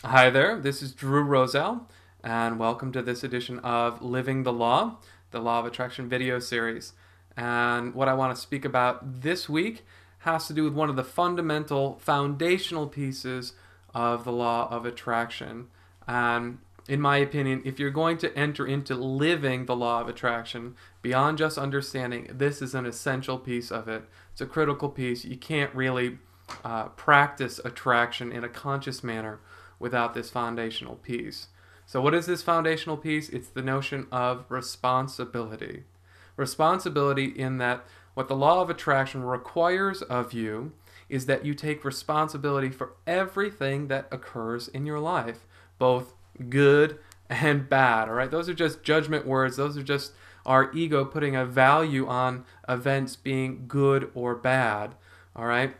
Hi there, this is Drew Rozell, and welcome to this edition of Living the Law of Attraction video series. And what I want to speak about this week has to do with one of the fundamental, foundational pieces of the Law of Attraction. And in my opinion, if you're going to enter into living the Law of Attraction, beyond just understanding, this is an essential piece of it. It's a critical piece. You can't really practice attraction in a conscious manner without this foundational piece. So what is this foundational piece? It's the notion of responsibility. Responsibility in that what the law of attraction requires of you is that you take responsibility for everything that occurs in your life, both good and bad, all right? Those are just judgment words. Those are just our ego putting a value on events being good or bad, all right?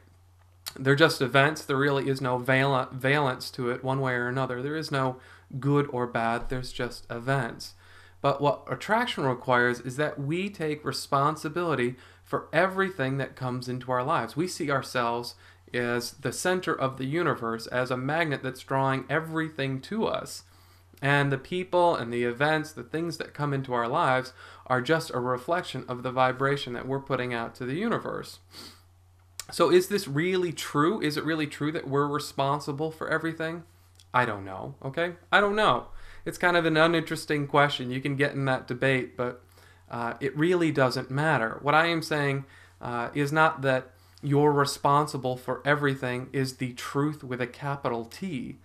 They're just events. There really is no valence to it one way or another. There is no good or bad. There's just events. But what attraction requires is that we take responsibility for everything that comes into our lives. We see ourselves as the center of the universe, as a magnet that's drawing everything to us. And the people and the events, the things that come into our lives are just a reflection of the vibration that we're putting out to the universe. So is this really true? Is it really true that we're responsible for everything? I don't know, okay? I don't know. It's kind of an uninteresting question. You can get in that debate, but it really doesn't matter. What I am saying is not that you're responsible for everything is the truth with a capital T.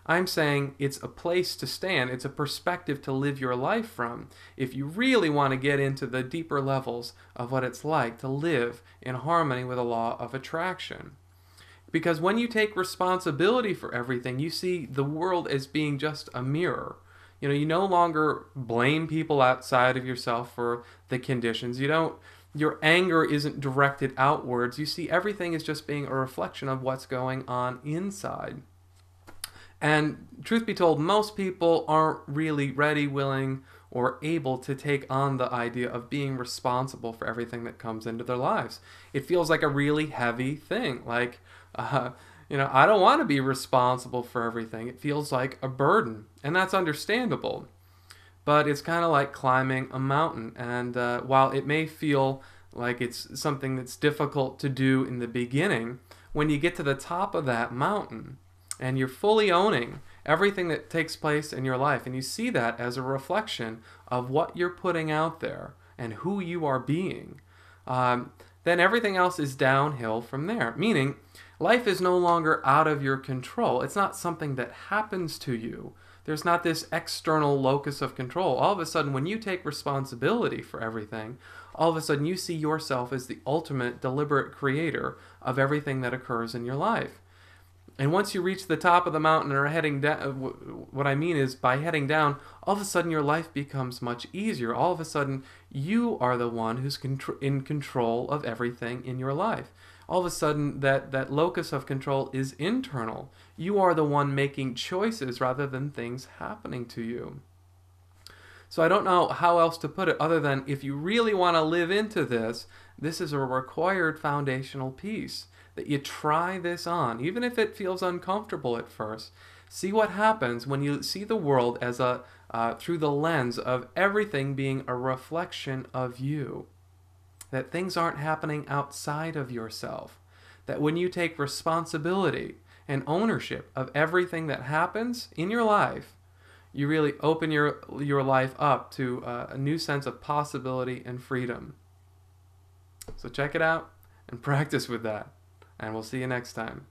I'm saying it's a place to stand. It's a perspective to live your life from. If you really want to get into the deeper levels of what it's like to live in harmony with the law of attraction. Because when you take responsibility for everything, you see the world as being just a mirror. You no longer blame people outside of yourself for the conditions. Your anger isn't directed outwards. You see everything as just being a reflection of what's going on inside. And truth be told, most people aren't really ready, willing, or able to take on the idea of being responsible for everything that comes into their lives. It feels like a really heavy thing. Like, I don't want to be responsible for everything. It feels like a burden, and that's understandable. But it's kind of like climbing a mountain. And while it may feel like it's something that's difficult to do in the beginning, when you get to the top of that mountain, and you're fully owning everything that takes place in your life, and you see that as a reflection of what you're putting out there and who you are being, then everything else is downhill from there. Meaning, life is no longer out of your control. It's not something that happens to you. There's not this external locus of control. All of a sudden, when you take responsibility for everything, all of a sudden you see yourself as the ultimate deliberate creator of everything that occurs in your life. And once you reach the top of the mountain or heading down, what I mean is by heading down, all of a sudden your life becomes much easier. All of a sudden you are the one who's in control of everything in your life. All of a sudden that locus of control is internal. You are the one making choices rather than things happening to you. So I don't know how else to put it other than if you really want to live into this, this is a required foundational piece. That you try this on, even if it feels uncomfortable at first. See what happens when you see the world as through the lens of everything being a reflection of you. That things aren't happening outside of yourself. That when you take responsibility and ownership of everything that happens in your life, you really open your life up to a new sense of possibility and freedom. So check it out and practice with that. And we'll see you next time.